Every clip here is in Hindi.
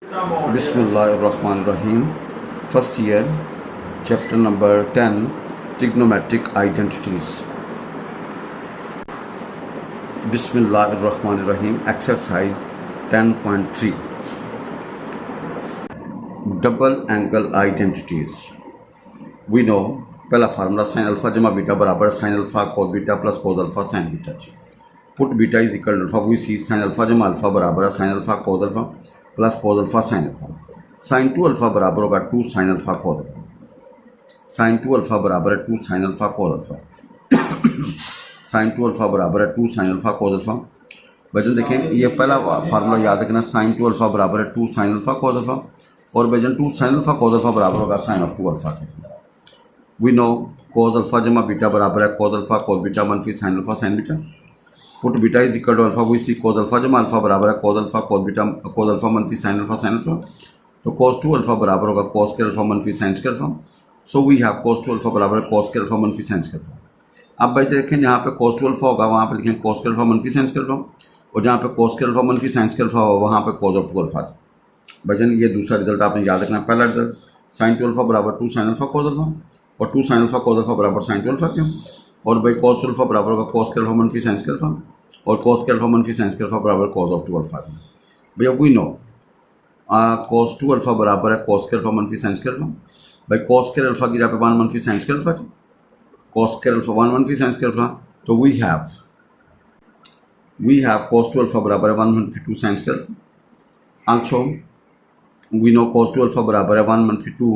Bismillahirrahmanirrahim. First year, chapter number 10, trigonometric identities. Bismillahirrahmanirrahim. Exercise 10.3. Double angle identities. We know पहला फार्मूला sin अल्फा जमा बीटा बराबर sin alpha cos beta plus cos alpha sin beta जी. Put beta is equal to alpha. We see sin alpha जमा अल्फा बराबर है sin alpha cos alpha plus cos alpha sin alpha. sin 2 alpha बराबर होगा 2 sin alpha cos alpha. sin 2 alpha बराबर है 2 sin alpha cos alpha. sin 2 alpha बराबर है 2 sin अल्फा cos अल्फा. वजन देखें, ये पहला फार्मूला याद रखना, sin 2 अल्फा बराबर है 2 sin अल्फा cos अल्फा और वजन 2 sin अल्फा cos अल्फा बराबर होगा sin of 2 अल्फा के. वी नो cos अल्फा जमा बीटा बराबर है cos अल्फा cos बीटा मनफी sin alpha sin beta. Put beta is equal to alpha. We see cos alpha जमा अल्फा बराबर है cos alpha cos beta cos alpha मनफी sin अल्फा sin अल्फा. तो cos 2 अल्फा बराबर होगा cos के अल्फा मनफी sin के alpha. So we have cos 2 alpha बराबर है cos के अल्फा मनफी sin के अल्फा. अब भाई देखें, यहाँ पे cos 2 अल्फा होगा वहाँ पे लिखें cos के अल्फा मनफी sin के अल्फा, और जहाँ पे cos के अल्फा मनफी sin के अल्फा होगा वहाँ पे cos ऑफ 2 अल्फा. भजन ये दूसरा रिजल्ट आपने याद रखना. पहला रिजल्ट sin 2 अल्फा बराबर 2 sin अल्फा cos अल्फा और 2 sin अल्फा cos अल्फा बराबर sin 2 अल्फा क्यों, और भाई cos 2 अल्फा बराबर होगा cos के अल्फा मनफी sin के अल्फा और cos के अल्फा मनफी sin के अल्फा बराबर cos ऑफ 2 अल्फा. भैया वी नो cos 2 अल्फा बराबर है cos के अल्फा मनफी sin के अल्फा. भाई cos के अल्फा की जगह पे 1 मनफी sin के अल्फा, cos के अल्फा 1 मनफी sin के अल्फा. तो वी हैव cos 2 अल्फा बराबर है 1 मनफी 2 sin के alpha. Also we know cos 2 alpha बराबर है 1 मनफी 2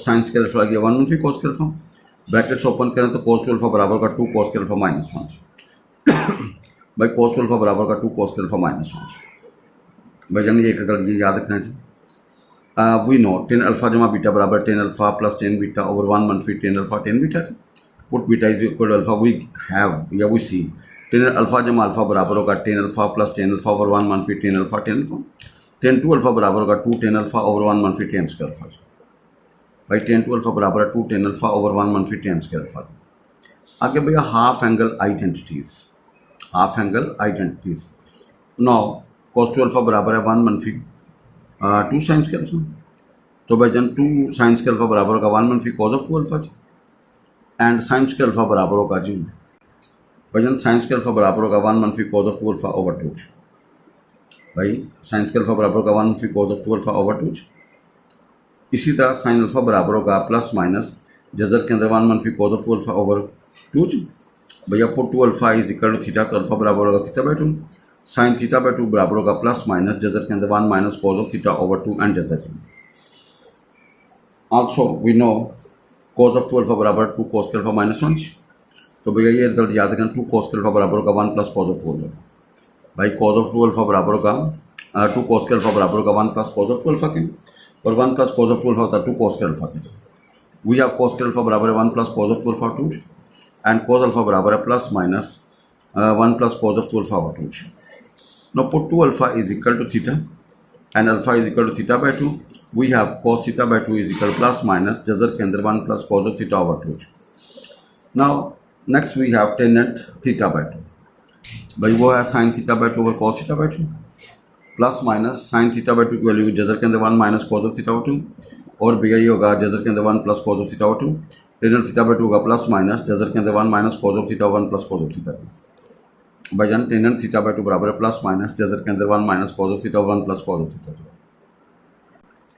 sin के अल्फा गया 1 मनफी cos के अल्फा. ब्रैकेट्स ओपन करें तो cos 2 अल्फा बराबर का 2 cos के अल्फा माइनस 1. भाई cos 2 अल्फा बराबर का 2 cos के अल्फा माइनस 1. भाई जान ये ये याद रखना जी. वी नो 10 अल्फा जमा बीटा बराबर 10 अल्फा प्लस 10 बीटा ओवर 1 मनफी 10 alpha 10 beta. Put beta is equal to alpha. We have या वी सी 10 अल्फा जमा अल्फा बराबर होगा 10 अल्फा प्लस 10 अल्फा ओवर 1 मनफी 10 अल्फा 10 अल्फा. 10 2 अल्फा बराबर होगा 2 10 अल्फा ओवर 1 मनफी 10 स्क्वायर अल्फा. भाई 10 2 अल्फा बराबर है 2 10 अल्फा ओवर 1 मनफी 10 स्क्वायर अल्फा. आगे भैया half angle identities. Now cos 2 alpha बराबर है 1 मनफी 2 sin के अल्फा. तो भाई जन 2 sin के अल्फा बराबर होगा 1 मनफी cos ऑफ 2 अल्फा जी. एंड sin के अल्फा बराबर होगा जी भाई जन sin के अल्फा बराबर होगा 1 मनफी cos ऑफ 2 अल्फा ओवर 2. भाई sin के अल्फा बराबर होगा 1 मनफी cos ऑफ 2 अल्फा ओवर 2. इसी तरह sin अल्फा बराबर होगा प्लस माइनस जजर के अंदर 1 मनफी cos ऑफ 2 अल्फा ओवर 2. भैया put 2 alpha is equal to theta. तो अल्फा बराबर होगा theta by 2. sin theta by 2 बराबर होगा प्लस माइनस जजर के अंदर 1 minus cos of theta over 2 and जजर के. Also we know cos of 2 alpha बराबर 2 cos के अल्फा माइनस 1. तो भैया ये रिजल्ट याद रखना, 2 cos के अल्फा बराबर होगा 1 प्लस cos ऑफ 2 अल्फा. भाई cos ऑफ 2 अल्फा बराबर होगा 2 cos के अल्फा बराबर होगा 1 प्लस cos ऑफ 2 अल्फा के, और 1 प्लस cos ऑफ 2 अल्फा होता है 2 cos के अल्फा के. वी हैव cos के अल्फा बराबर है 1 plus cos of 2 alpha 2 and cos alpha बराबर है plus minus 1 plus cos of 2 alpha 2. Now put 2 alpha is equal to theta and alpha is equal to theta by 2. We have cos theta by 2 is equal plus minus जजर के अंदर 1 plus cos of theta over 2. Now next we have tangent theta by 2. भाई वो है sin theta by 2 over cos theta by 2 plus minus sin theta by 2 की वैल्यू जजर के अंदर 1 minus cos of theta over 2, और भैया ये होगा जजर के अंदर 1 plus cos of theta over 2. Tangent theta by 2 होगा प्लस माइनस जजर के अंदर 1 minus cos of theta 1 plus cos of theta. भाई जान टेनेंट थीटा बाई 2 बराबर है प्लस माइनस जजर के अंदर 1 minus cos of theta 1 plus cos of theta.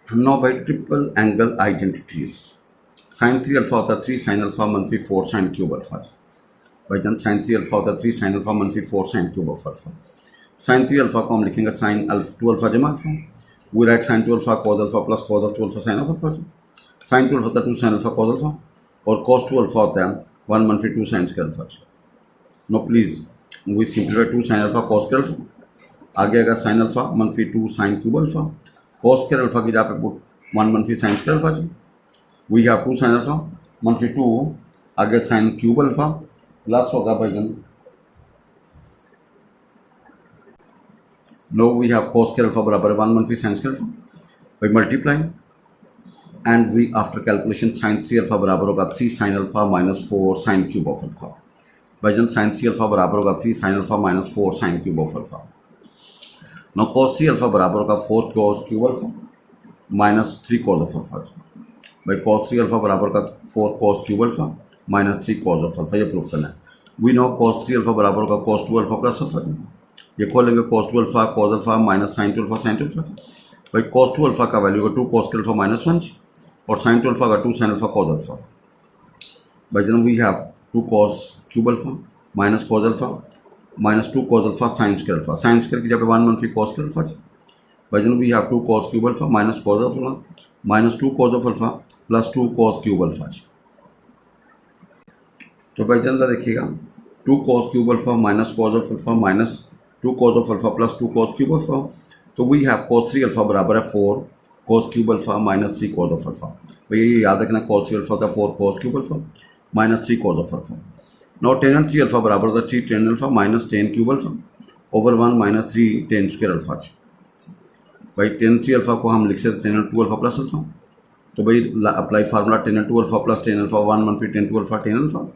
Now भाई triple angle identities. sin 3 alpha होता है 3 sin अल्फा मनफी 4 sin क्यूब अल्फा. भाई जान sin 3 अल्फा होता है 3 sin अल्फा मनफी 4 sin cube alpha. sin 3 alpha को हम लिखेंगे sin 2 अल्फा जमा alpha. We write sin 2 alpha cos alpha plus cos of 2 alpha sin of alpha. sin 2 alpha होता है 2 sin अल्फा cos अल्फा और cos 2 अल्फा होता है 1 मनफी 2 sin के alpha. Now please we simplify 2 sin alpha cos के अल्फा. आगे आएगा sin अल्फा मनफी 2 sin क्यूब अल्फा. cos के अल्फा की जगह पे पुट 1 मनफी sin के अल्फा जी. वी हैव 2 sin अल्फा मनफी 2 आगे sin क्यूब अल्फा प्लस होगा भाई जन. नो वी हैव cos के अल्फा बराबर 1 मनफी sin के अल्फा. भाई multiply and we after calculation sin 3 alpha बराबर होगा 3 sin alpha minus 4 sin cube of alpha. भाई जन sin 3 अल्फा बराबर होगा 3 sin alpha minus 4 sin cube of alpha. Now cos 3 alpha बराबर होगा 4 cos cube alpha minus 3 cos of alpha. भाई कॉस 3 अल्फा बराबर का 4 cos cube alpha minus 3 cos of alpha, ये प्रूफ करना है। वी नो कॉस 3 अल्फा बराबर का कॉस 2 अल्फा प्लस अल्फा। ये खोलेंगे cos 2 alpha cos alpha minus sine 2 alpha sine 2 alpha. भाई cos 2 अल्फा का वैल्यू का 2 cos के अल्फा माइनस 1 और sin 2 अल्फा का 2 sin अल्फा cos अल्फा। भाई जन we have 2 cos cube alpha minus cos alpha minus 2 cos alpha sin square alpha. sin square की जगह 1 मनफी cos के अल्फा। भाई जन we have 2 cos cube alpha minus cos alpha minus 2 cos of alpha plus 2 cos cube alpha. तो भाई जन देखिएगा 2 cos cube alpha minus cos of alpha minus 2 cos of alpha plus 2 cos cube alpha. तो वी हैव cos 3 अल्फा बराबर है 4 cos cube alpha minus 3 cos of alpha. भैया ये याद रखना cos 3 अल्फा था 4 cos cube alpha minus 3 cos of alpha. Now tan 3 alpha बराबर था 3 tan alpha minus tan cube alpha over 1 minus 3 tan square alpha. भाई tan 3 अल्फा को हम लिख सकते हैं tan 2 अल्फा प्लस अल्फा। तो भाई apply formula tan 2 alpha plus tan alpha 1 मनफी tan 2 अल्फा tan अल्फा।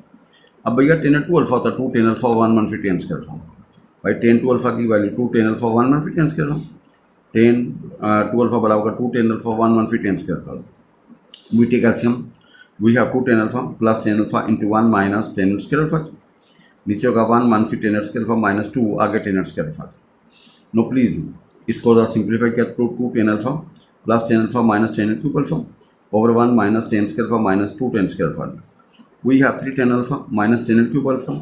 अब भैया tan 2 अल्फा था 2 tan अल्फा 1 मनफी tan स्क्वायर अल्फा। भाई tan 2 अल्फा की वैल्यू 2 tan अल्फा 1 मनफी tan square alpha. tan 2 alpha बराबर का 2 tan अल्फा 1 मनफी tan square alpha. We take LCM we have 2 tan alpha plus tan alpha into 1 minus tan square alpha. नीचे होगा 1 मनफी tan स्क्वायर अल्फा माइनस 2 आगे tan square alpha. Now please इसको ज़रा सिंप्लीफाई किया तो 2 tan alpha plus tan alpha minus tan cube alpha over 1 minus tan square alpha minus 2 tan square alpha. We have 3 tan alpha minus tan cube alpha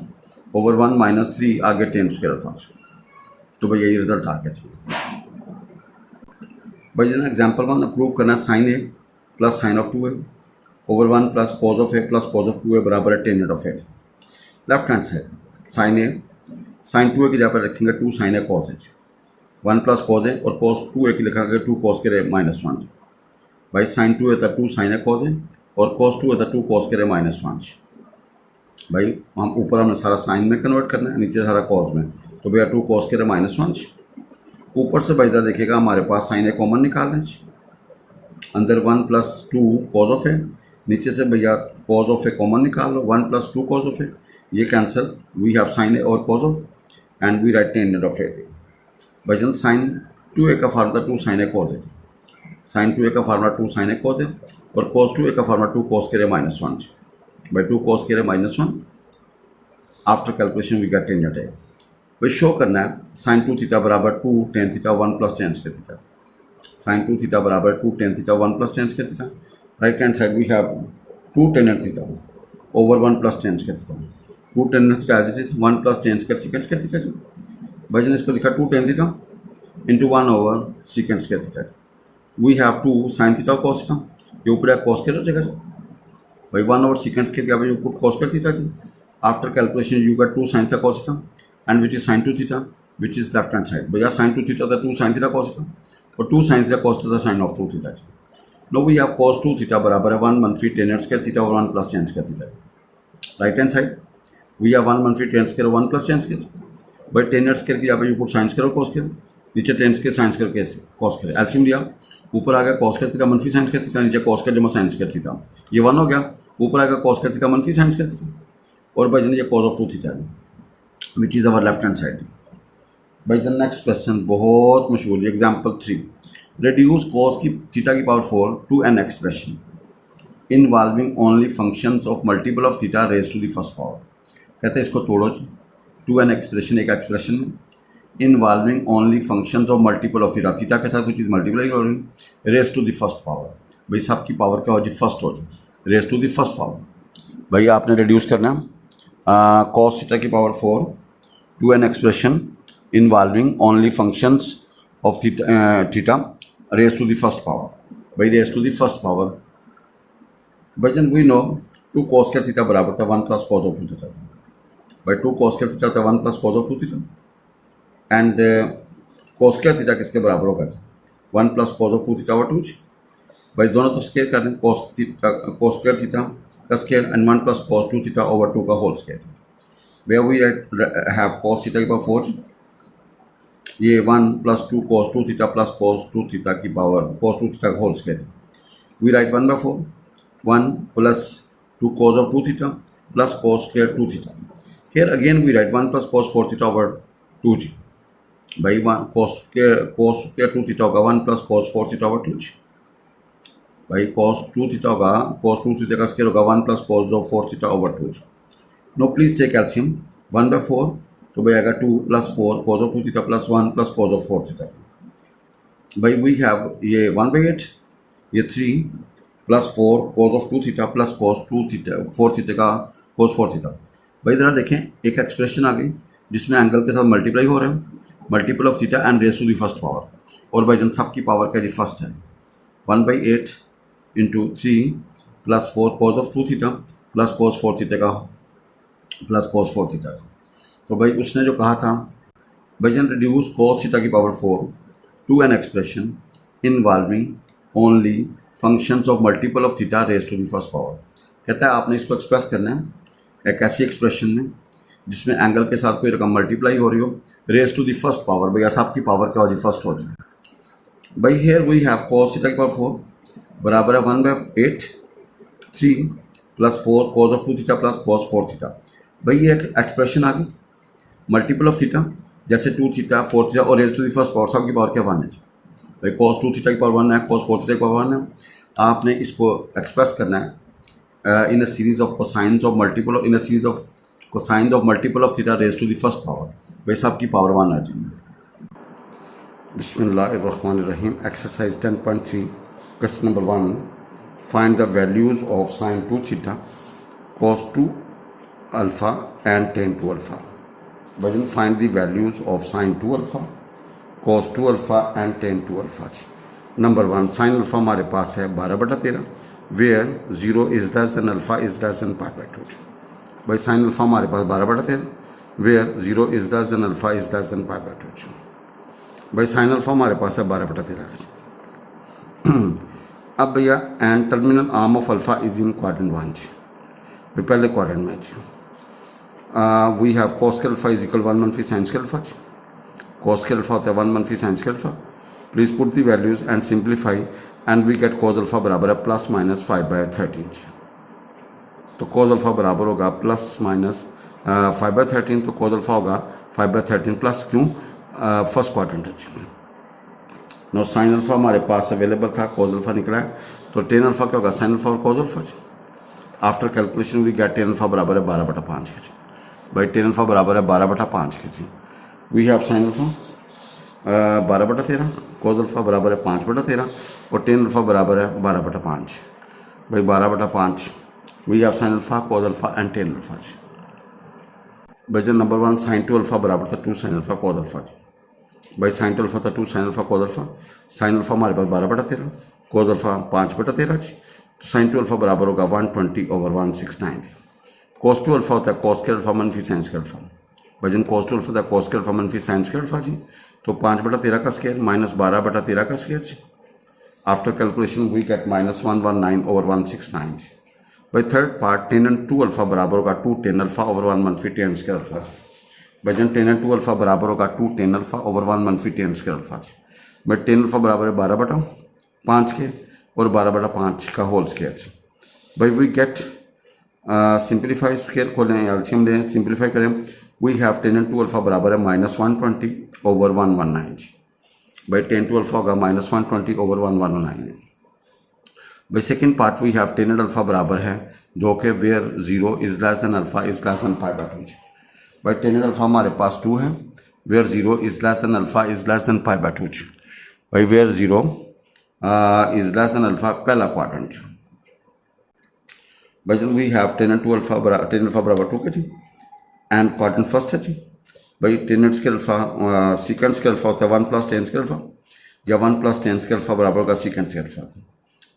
over 1 minus 3 आगे tan स्क्वायर अल्फा। तो भाई यही रिजल्ट आ गया। भाई ना एग्जाम्पल 1 अप्रूव करना sine A plus sine of 2 A over 1 plus cos of A plus cos of 2 A बराबर है tan of A. Left hand side sine A sine 2 A की जगह पर रखेंगे 2 sine A cos A 1 plus cos A और कॉस 2 ए की लिखा गया 2 कॉस के रे माइनस 1। भाई साइन 2 ए था 2 साइन ए कॉज ए और कॉस 2 ए था 2 कॉस के रे माइनस 1। भाई हम ऊपर हमने सारा साइन में कन्वर्ट करना है नीचे सारा कॉस में। तो भैया 2 कॉस के रे माइनस 1। ऊपर से भाईदा देखिएगा हमारे पास साइन ए कॉमन निकाल लें अंदर 1 प्लस 2 कॉज ऑफ ए नीचे से भैया कॉज ऑफ ए कॉमन निकाल लो 1 प्लस 2 कॉज ऑफ ए ये cancel. We have sine A और cos of and we write tan of A. भाईजान साइन 2 ए का formula 2 sine A cos A sine 2 A का formula 2 sine A cos A और कॉस 2 ए का फार्मूला 2 कॉस के रे माइनस 1। भाई 2 कॉस के रे minus 1 after calculation we get tan A. भाई शो करना है साइन 2 थीटा बराबर 2 tan theta 1 plus tan square theta. Sine 2 theta बराबर 2 tan theta 1 plus tan square theta. Right hand side we have 2 tan theta over 1 plus tan square theta. 2 tan theta as it is 1 plus tan square second square theta. भाई ने इसको लिखा 2 tan theta into 1 over second square theta. We have 2 sine theta cos theta ये ऊपर कॉस के जगह भाई 1 ओवर सेकंड स्क्वायर क्या भाई यू पुट कॉस कर theta. After calculation you get 2 sine theta cos theta and which is sin 2 theta which is left hand side। भैया sin 2 theta था 2 sin theta cos theta और 2 sin theta cos theta sin of 2 theta। now we have cos 2 theta बराबर है 1 मनफी tan स्क्वायर थीटा और 1 plus tan square theta. Right hand side we have 1 मनफी tan square 1 plus tan square. भाई tan स्क्वायर की यहाँ पे यू पुट sin स्क्वायर और cos स्क्वायर नीचे tan स्क्वायर sin स्क्वायर के cos स्क्वायर एल्सियम लिया ऊपर आ गया cos स्क्वायर थीटा मनफी sin स्क्वायर थीटा नीचे cos स्क्वायर जमा sin स्क्वायर थीटा ये 1 हो गया ऊपर आ गया cos स्क्वायर थीटा मनफी sin स्क्वायर थीटा और भाई ये cos ऑफ 2 थीटा है which is our left hand side। भाई द नेक्स्ट क्वेश्चन बहुत मशहूर है एग्जाम्पल 3 reduce cos की थीटा की power 4 to an expression involving only functions of multiple of theta raised to the first power। कहते हैं इसको तोड़ो जी to an expression एक expression involving only functions of multiple of theta theta के साथ कोई चीज़ मल्टीप्लाई हो रही raised to the first power। भाई सबकी पावर क्या हो जी फर्स्ट हो जी raised to the first power। भाई आपने रिड्यूस करना cos थीटा की power 4 to an expression involving only functions of theta raised to the first power। by raised to the first power by then we know 2 cos square theta बराबर था 1 plus cos of 2 theta। by 2 cos square theta था 1 plus cos of 2 theta and cos square theta किसके बराबर होगा 1 plus cos of 2 theta over 2। भाई दोनों तो स्केयर कर दें cos square theta का square and 1 plus cos 2 theta over 2 का whole square. where we have cos theta की पावर 4 ये 1 plus 2 cos 2 theta plus cos 2 theta की power cos 2 theta whole square. we write 1/4 1 plus 2 cos of 2 theta plus cos square 2 theta। here again we write 1 plus cos 4 theta over 2g। भाई वन cos टू थीटा होगा 1 प्लस cos 4 थीटा ओवर 2 जी। भाई cos 2 थीटा होगा, cos 2 थीटा का स्क्वायर होगा 1 plus cos of 4 theta over 2 जी। नो प्लीज टेक एलसीएम 1/4, तो भाई आएगा 2 plus 4 cos of 2 theta plus 1 plus cos of 4 theta. भाई वी हैव ये 1/8, ये 3 plus 4 cos of 2 theta plus cos 2 theta 4 theta का cos 4 थीटा। भाई ज़रा देखें, एक एक्सप्रेशन आ गई जिसमें एंगल के साथ मल्टीप्लाई हो रहे हैं, multiple of theta and raise to the first power, और भाई जन सब की पावर क्या जी फर्स्ट है। 1/8 into 3 plus 4 cos of 2 theta plus cos 4 theta का प्लस cos 4 थीटा। तो भाई उसने जो कहा था, भाई जन रिड्यूस cos थीटा की power 4 to an expression involving only functions of multiple of theta raise to the first power. कहता है आपने इसको एक्सप्रेस करना है एक ऐसी एक्सप्रेशन में जिसमें एंगल के साथ कोई रकम मल्टीप्लाई हो रही हो raise to the first power. भाई ऐसा आपकी पावर क्या हो जाए, फर्स्ट हो जाए। भाई here we have cos theta की पावर 4 बराबर है 1/8 3 plus 4 cos of 2 theta plus cos 4 theta. भाई ये एक एक्सप्रेशन आ गई मल्टीपल ऑफ थीटा, जैसे 2 थीटा 4 थीटा और raise to the first power, सब की पावर क्या 1 है। भाई cos 2 थीटा की पावर 1 है, cos 4 थीटा की पावर 1 है। आपने इसको एक्सप्रेस करना है in a series of cosines of multiple, in a series of cosines of multiple of theta raise to the first power. भाई सब की पावर 1 आ जाएगी। बिस्मिल्लाहिर्रहमानिर्रहीम। Exercise 10.3 question number 1, find the values of sine 2 theta cos 2 alpha and tan 2 alpha. भाई find the values of sine 2 alpha cos 2 alpha and tan 2 alpha जी। नंबर 1, साइन अल्फ़ा हमारे पास है 12/13, where 0 is less than alpha is less than π/2। भाई साइन अल्फ़ा हमारे पास 12/13, where 0 is less than alpha is less than π/2। भाई साइन अल्फ़ा हमारे पास है 12/13। अब भैया and terminal arm of alpha is in quadrant 1 जी। भाई पहले क्वाड्रेंट में जी वी हैव cos के अल्फ़ा इज इक्वल 1 मनफी साइन के अल्फ़ा जी। cos के अल्फ़ा होता है 1 मनफी साइन के alpha. Please put the values and simplify and we get cos alpha बराबर है प्लस माइनस 5/13 जी। तो cos अल्फ़ा बराबर होगा प्लस माइनस 5/13, तो cos अल्फ़ा होगा 5/13 प्लस क्यों फर्स्ट क्वाड्रेंट है जी। नो साइन अल्फ़ा हमारे पास अवेलेबल था, cos अल्फ़ा निकला है, तो tan अल्फ़ा क्या होगा साइन अल्फ़ा और cos अल्फ़ा जी। After calculation we get tan alpha बराबर है 12/5 के जी। भाई tan अल्फ़ा बराबर है 12/5 के जी। We have sine alpha 12/13, cos alpha बराबर है 5/13 और tan अल्फ़ा बराबर है 12/5। भाई 12/5 we have sine alpha cos alpha and tan alpha जी। भाई नंबर 1 साइन 2 अल्फ़ा बराबर था 2 साइन अल्फ़ा cos अल्फ़ा जी। भाई साइन 2 अल्फ़ा था 2 sine alpha cos alpha. Sine alpha हमारे पास 12/13, cos अल्फ़ा 5/13 जी। तो साइन 2 अल्फ़ा बराबर होगा 120/169। cos 2 अल्फ़ा होता है cos के अल्फ़ा मनफी साइन के अल्फ़ा। भाई जन cos 2 अल्फ़ा था cos के अल्फ़ा मनफी साइन के अल्फ़ा जी। तो 5/13 का स्क्वायर माइनस 12/13 का स्क्वायर जी। After calculation we get minus 119/169 जी। भाई थर्ड पार्ट tan 2 अल्फ़ा बराबर होगा 2 tan अल्फ़ा ओवर 1 मनफी tan के अल्फ़ा। भाई जन tan 2 अल्फ़ा बराबर होगा 2 tan अल्फ़ा ओवर 1 मनफी tan के अल्फ़ा। भाई tan अल्फ़ा बराबर है 12/5 के और 12/5 का होल स्क्वायर। भाई वी गेट सिंप्लीफाई, स्क्वायर खोलें एलसीएम लें, सिंप्लीफाई करें। वी हैव tan 2 अल्फ़ा बराबर है माइनस 120 ओवर 119 जी। भाई tan 2 अल्फ़ा होगा माइनस 120 ओवर 119। भाई second part we have tan alpha बराबर है जो कि where 0 is less than alpha is less than π/2 जी। भाई tan अल्फ़ा हमारे पास 2 है, where 0 is less than alpha is less than π/2 जी। भाई where 0 is less than alpha पहला क्वाड्रेंट। भाई वी हैव tan 2 अल्फ़ा बराबर 2 के जी एंड क्वाड्रेंट फर्स्ट है जी। भाई tan के अल्फ़ा सीकेंड्स के अल्फ़ा होता है 1 प्लस tan के अल्फ़ा, या 1 प्लस tan के अल्फ़ा बराबर होगा सीकेंड्स के अल्फ़ा।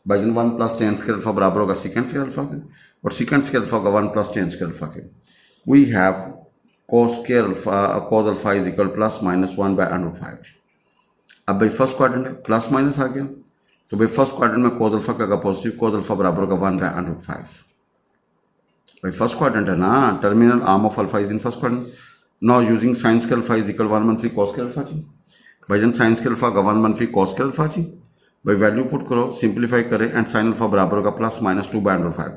भाई 1 प्लस tan के अल्फ़ा बराबर होगा सीकेंड्स के अल्फ़ा के, और सीकेंड्स के अल्फ़ा होगा 1 प्लस tan के अल्फ़ा के। We have cos alpha is equal plus minus 1/√5। अब भाई फर्स्ट क्वाड्रेंट है, प्लस माइनस आ गया, तो भाई फर्स्ट क्वाड्रेंट में cos अल्फ़ा का पॉजिटिव, cos अल्फ़ा बराबर होगा 1/√5। भाई फर्स्ट क्वाड्रेंट है ना, terminal arm of alpha is in first quadrant. Now using sines के अल्फ़ा इज इक्वल 1 मनफी cos के अल्फ़ा जी। भाई जन साइंस के अल्फ़ा का 1 मनफी cos के अल्फ़ा जी। भाई वैल्यू पुट करो, सिंप्लीफाई करें एंड साइन अल्फ़ा बराबर होगा प्लस माइनस 2/√5।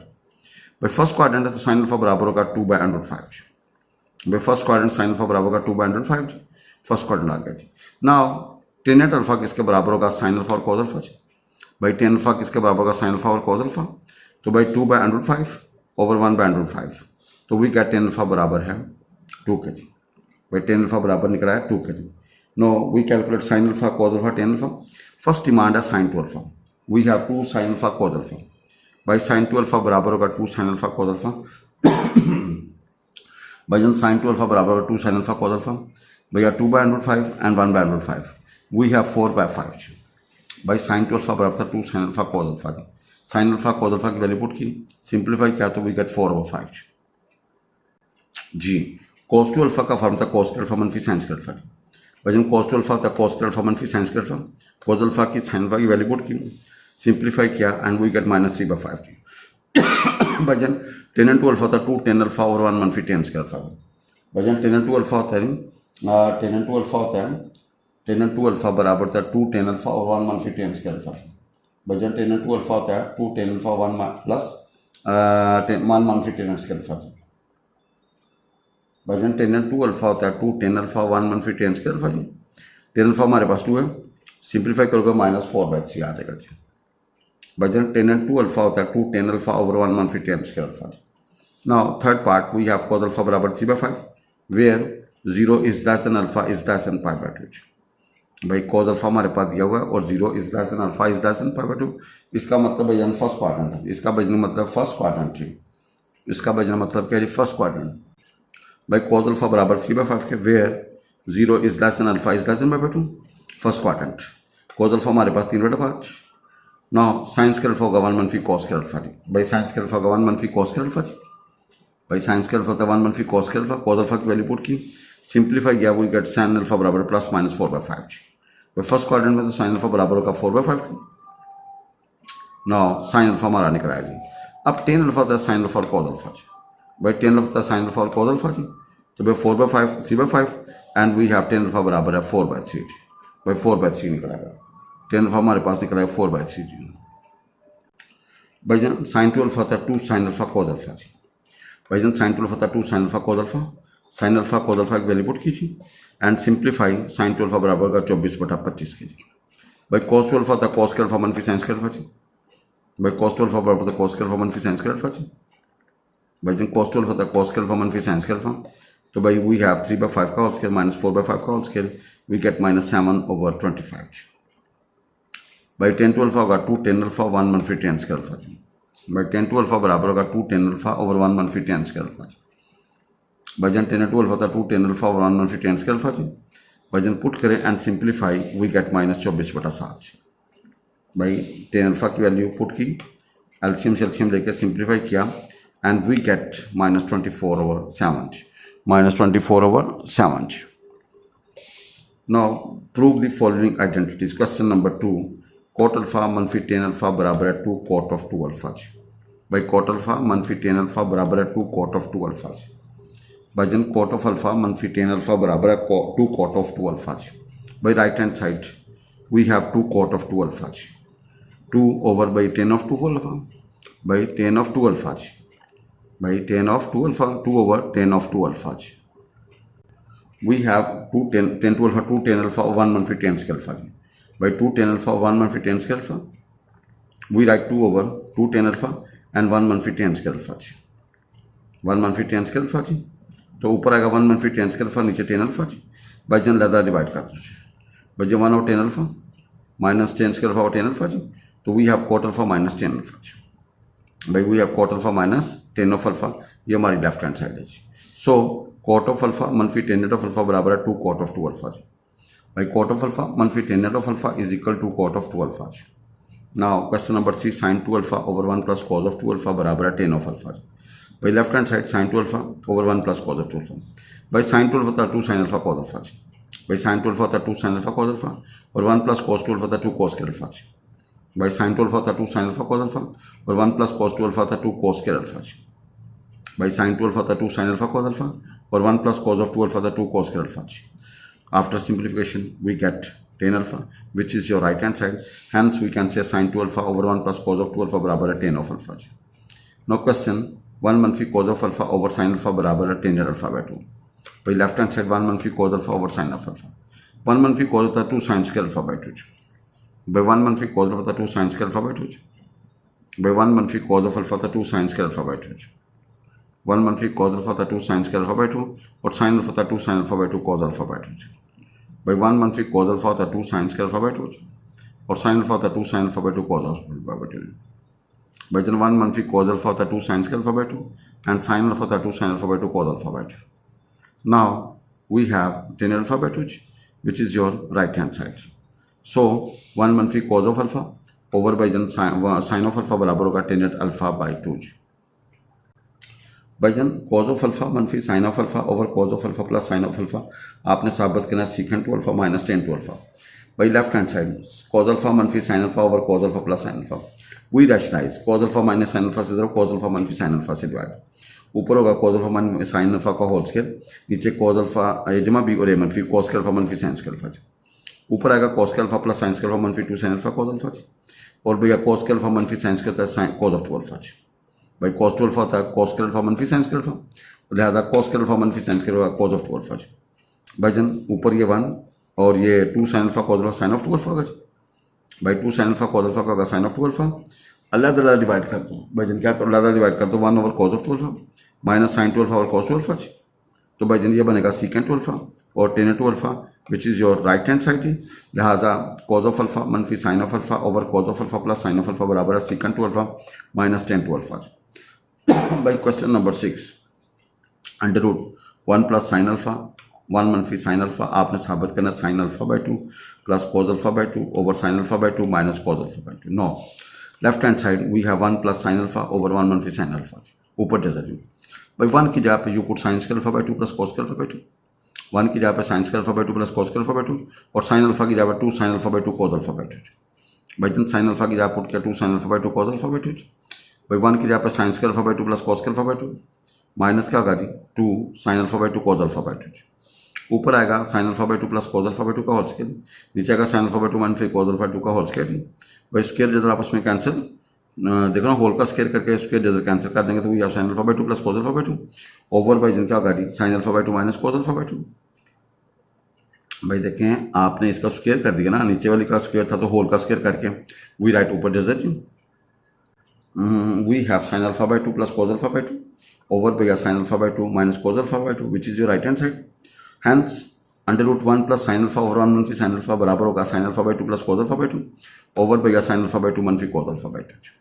भाई फर्स्ट क्वाड्रेंट है तो साइन अल्फ़ा बराबर होगा 2/√5 जी। भाई फर्स्ट क्वाड्रेंट साइन अल्फ़ा बराबर होगा 2/√5 जी। फर्स्ट क्वाड्रेंट आ गया जी। नाउ टेन एट अल्फा किसके बराबर होगा, साइन अल्फा और कॉज अल्फा जी। भाई टेन अल्फा किसके बराबर होगा, साइन अल्फा और कॉज अल्फा। तो भाई 2/√5 ओवर 1/√5, तो वी क्या टेन अल्फा बराबर है 2 के जी। भाई टेन अल्फा बराबर निकला है 2 के जी। Now we calculate sine alpha cos alpha tan alpha. First demand है sine 2 alpha, we have 2 sine alpha cos alpha. भाई साइन 2 अल्फा बराबर होगा 2 साइन अल्फा कॉज अल्फा। भाई साइन 2 अल्फा बराबर होगा 2 साइन अल्फा कॉज अल्फा। भैया 2/√5 एंड 1/√5, वी हैव 4/5। भाई साइन 2 अल्फा बराबर था 2 साइन अल्फा कॉज अल्फा की। साइन अल्फा कॉज अल्फा की वैल्यू पुट की, सिंप्लीफाई किया तो वी गेट 4/5 जी। cos 2 अल्फा का फॉर्म था cos के अल्फा मनफी साइन के अल्फा। वजन cos 2 अल्फा था cos के अल्फा मनफी साइन के अल्फा। cos अल्फा की साइन अल्फा की वैल्यू पुट की, सिंप्लीफाई किया एंड वी गेट -3/5। वजन टेन एन 2 अल्फा था 2 टेन अल्फा ओवर 1 मनफी टेन के अल्फा। वजन टेन एन 2 अल्फा होता है, टेन एन 2 अल्फा होता है, टेन एन 2 अल्फा बराबर था 2 टेन अल्फा ओवर 1 मनफी टेन के अल्फा। वजन टेन एन 2 अल्फा होता है 2 टेन अल्फा 1 प्लस 1 मनफी टेन के अल्फा। वजन टेन एन 2 अल्फा होता है 2 टेन अल्फा 1 मनफी टेन के अल्फा जी। टेन अल्फा हमारे पास 2 है, सिंप्लीफाई करोगे -4/3 आ जाएगा जी। वजन टेन एन 2 अल्फा होता है 2 टेन अल्फा ओवर 1 मनफी टेन के alpha. Now third part we have cos alpha बराबर 3/5 where 0 is less than alpha is less than π/2। भाई cos अल्फा हमारे पास दिया हुआ है और 0 is less than alpha is less than π/2। इसका मतलब भैया फर्स्ट क्वाड्रेंट है, इसका बजना मतलब फर्स्ट क्वाड्रेंट है, इसका बजना मतलब क्या है फर्स्ट क्वाड्रेंट। भाई cos अल्फा बराबर 3/5 के where 0 is less than alpha is less than π/2, first quadrant. cos alpha हमारे पास 3/5। नाउ साइंस के अल्फा होगा 1 मनफी cos के अल्फा जी। भाई साइंस के अल्फा होगा 1 मनफी cos के अल्फा जी। भाई साइंस के अल्फा था 1 मनफी cos के अल्फा। cos अल्फा की वैल्यू पुट की, सिंप्लीफाई किया वी गेट साइन अल्फा बराबर प्लस -4/5 जी। भाई फर्स्ट क्वाड्रेंट में तो साइन अल्फा बराबर होगा 4/5 का। नाउ साइन अल्फा हमारा निकला है जी। अब टेन अल्फा था साइन अल्फा और cos अल्फा जी। भाई टेन अल्फा था साइन अल्फा और cos अल्फा जी। तो भाई 4/5 3/5 and we have tan alpha बराबर है 4/3 जी। भाई 4/3 निकलेगा, टेन अल्फा हमारे पास निकला है 4/3 जी। भाई जन साइन 2 अल्फा था 2 साइन अल्फा cos अल्फा जी। भाई जन साइन 2 अल्फा था 2 sine alpha cos alpha. Sign alpha cos alpha की वैल्यू पुट कीजिए एंड सिंप्लीफाई साइन 2 अल्फा बराबर का 24/25 के जी। भाई cos 2 अल्फा था cos के अल्फा मनफी साइन के अल्फा जी। भाई cos 2 अल्फा बराबर था cos के अल्फा मनफी साइन के अल्फा जी। भाई जन cos 2 अल्फा था cos के अल्फा मनफी साइन के अल्फा। तो भाई वी हैव 3/5 का होल स्केयर -4/5 का होल स्केयर, वी गेट -7/25। भाई टेन 2 अल्फा होगा 2 टेन अल्फा 1 मनफी टेन के अल्फा जी। भाई टेन 2 अल्फा बराबर होगा 2 टेन अल्फा ओवर 1 मनफी टेन के अल्फा जी। भाईजान टेन 2 अल्फा था 2 टेन अल्फा ओवर 1 मनफी टेन के अल्फा जी। भाईजान पुट करें एंड सिंप्लीफाई वी गेट -24/7। भाई टेन अल्फा की वैल्यू पुट की, एलसीएम से एलसीएम लेकर सिंप्लीफाई किया and we get -24/7 -24/7। Now prove the following identities. Question number 2, cot alpha मनफी टेन अल्फा बराबर है 2 cot ऑफ 2 अल्फा जी। भाई cot अल्फा मनफी टेन अल्फा बराबर है 2 cot ऑफ 2 अल्फा जी। भाईजान cot ऑफ अल्फा मनफी टेन अल्फा बराबर है 2 cot ऑफ 2 अल्फा जी। भाई right hand side we have 2 cot of 2 alpha जी। 2 over by 10 of 2 alpha, by 10 of 2 alpha जी। भाई 10 of 2 alpha 2 over 10 of 2 alpha जी। वी हैव 2 10 2 अल्फा 2 10 अल्फा 1 मनफी टेन के अल्फा जी। भाई 2 10 अल्फा 1 मनफी टेन के alpha, we write 2 over 2 10 alpha and 1 मनफी टेन के अल्फा जी। 1 मनफी टेन के अल्फा जी, तो ऊपर आएगा 1 मनफी टेन के अल्फा, नीचे 10 अल्फा जी। भाई जन लदा डिवाइड कर दीजिए। भाई जब 1 और 10 अल्फा माइनस 10 के अल्फा और 10 अल्फा जी, तो we have cot alpha -10 alpha जी। भाई we have cot alpha -10 of alpha, ये हमारी लेफ्ट हैंड साइड है जी। सो cot ऑफ अल्फा मनफी 10 ऑफ अल्फा बराबर है 2 cot ऑफ 2 अल्फा जी। भाई cot ऑफ अल्फा मनफी 10 of alpha is equal to cot of 2 alpha जी। Now question number 3, sine 2 alpha over 1 plus cos of 2 alpha बराबर है 10 ऑफ अल्फा जी। भाई left hand side sine 2 alpha over 1 plus cos of 2 alpha. भाई साइन 2 अल्फा था 2 साइन अल्फा cos अल्फा जी। भाई साइन 2 अल्फा था 2 साइन अल्फा cos अल्फा और 1 प्लस cos 2 अल्फा था 2 cos के अल्फा जी। भाई साइन 2 अल्फा था 2 साइन अल्फा cos अल्फा और 1 प्लस cos 2 अल्फा था 2 cos के अल्फा जी। भाई साइन 2 अल्फा था 2 साइन अल्फा cos अल्फा और 1 प्लस cos ऑफ 2 अल्फा था 2 cos के अल्फा जी। After simplification we get 10 alpha which is your right hand side, hence we can say sine 2 alpha over 1 plus cos of 2 alpha बराबर है 10 ऑफ अल्फा जी। नो क्वेश्चन 1 मनफी cos of alpha over sine alpha बराबर है 10 अल्फा/2। भाई लेफ्ट हैंड साइड 1 मनफी cos alpha over sine of alpha. 1 मनफी कॉज होता है 2 साइन स्क्वायर अल्फा बाई 2 भाई 1 मनफी कॉज अल्फा था 2 साइन स्क्वायर अल्फा बाई 2 भाई 1 मनफी कॉज ऑफ अल्फा था 2 साइन स्क्वायर अल्फा बाई 2 1 मनफी कॉज अल्फा था 2 साइन स्क्वायर अल्फा बाई 2 और साइन अल्फा था 2 sine alpha by 2 cause alpha by 2 भाई 1 मनफी कॉज अल्फा था 2 साइन स्क्वायर अल्फा बाई 2 और साइन अल्फा था 2 sine alpha by 2 cause alpha by 2 भाई जन 1 मनफी कॉज अल्फा था 2 sine square alpha by 2 and sin alpha था 2 sin alpha by 2 cos alpha by 2. Now we have tan alpha by 2 which is your right hand side. So 1 मनफी cos of alpha over by जन sin of alpha बराबर होगा tan alpha by 2 भाई जन cos of alpha मनफी sin of alpha over cos of alpha plus sin of alpha आपने साबित करना secant to alpha minus tan to alpha भाई left hand side cos alpha मनफी sin alpha over cos alpha plus sin alpha we rationalize cos alpha minus sin alpha से जरा cos alpha मनफी sin alpha से डिवाइड ऊपर होगा cos alpha minus sin alpha का होल स्क्वायर नीचे cos alpha a जमा b और a मनफी cos alpha मनफी sin alpha ऊपर आएगा cos alpha plus sin alpha मनफी 2 sin alpha cos alpha और भैया cos alpha मनफी sin alpha cos of 2 alpha भाई cos 2 alpha होता है cos alpha मनफी sin alpha लिहाजा cos alpha मनफी sin alpha cos of 2 alpha भाई जन ऊपर ये 1 और ये 2 sin alpha cos alpha sin of 2 alpha होगा भाई 2 sin alpha cos alpha का होगा sin of 2 alpha Allah Allah divide कर दो भाई जन क्या करो अल्लाह डिवाइड कर दो 1 over cos of 2 alpha minus sin 2 alpha और cos 2 alpha तो भाई जन ये बनेगा secant 2 alpha और tan 2 alpha which is your right hand side लिहाजा cos of alpha मनफी sin of alpha over cos of alpha plus sin of alpha बराबर है secant 2 alpha minus tan 2 alpha भाई question number 6 under root 1 plus sine alpha 1 मनफी साइन अल्फा आपने साबित करना sine alpha by 2 plus cos alpha by 2 over sine alpha by 2 minus cos alpha by 2 now left hand side we have 1 plus sine alpha over 1 मनफी साइन अल्फा ऊपर जैसा यू भाई 1 की जगह पे you put sine square alpha by 2 plus cos square alpha by 2 1 की जगह पे sine square alpha by 2 plus cos square alpha by 2 और साइन अल्फा की जगह पे 2 sine alpha by 2 cos alpha by 2 भाई जन साइन अल्फा की जगह पुट किया 2 sine alpha by 2 cos alpha by 2 भाई 1 की जगह पे sine square alpha by 2 plus cos square alpha by 2 minus क्या होगा जी 2 sine alpha by 2 cos alpha by 2 ऊपर आएगा sign alpha by 2 plus cos alpha by 2 का होल स्क्वायर नीचे आएगा sign alpha by 2 minus cos alpha 2 का होल स्क्वायर भाई स्क्वायर जब आपस में कैंसिल देखो ना होल का स्क्वायर करके स्क्वायर जब कैंसिल कर देंगे तो ये sine alpha by 2 plus cos alpha by 2 over by जिनका होगा जी sine alpha by 2 minus cos alpha by 2 भाई देखें आपने इसका स्क्वायर कर दिया ना नीचे वाली का स्क्वायर था तो होल का स्क्वायर करके वी राइट ऊपर digit we have sin alpha by 2 plus cos alpha by 2 over by sin alpha by 2 minus cos alpha by 2 which is your right hand side. Hence under root 1 plus sin alpha over 1 मनफी sin alpha बराबर होगा sin alpha by 2 plus cos alpha by 2 over by sin alpha by 2 मनफी cos alpha by 2.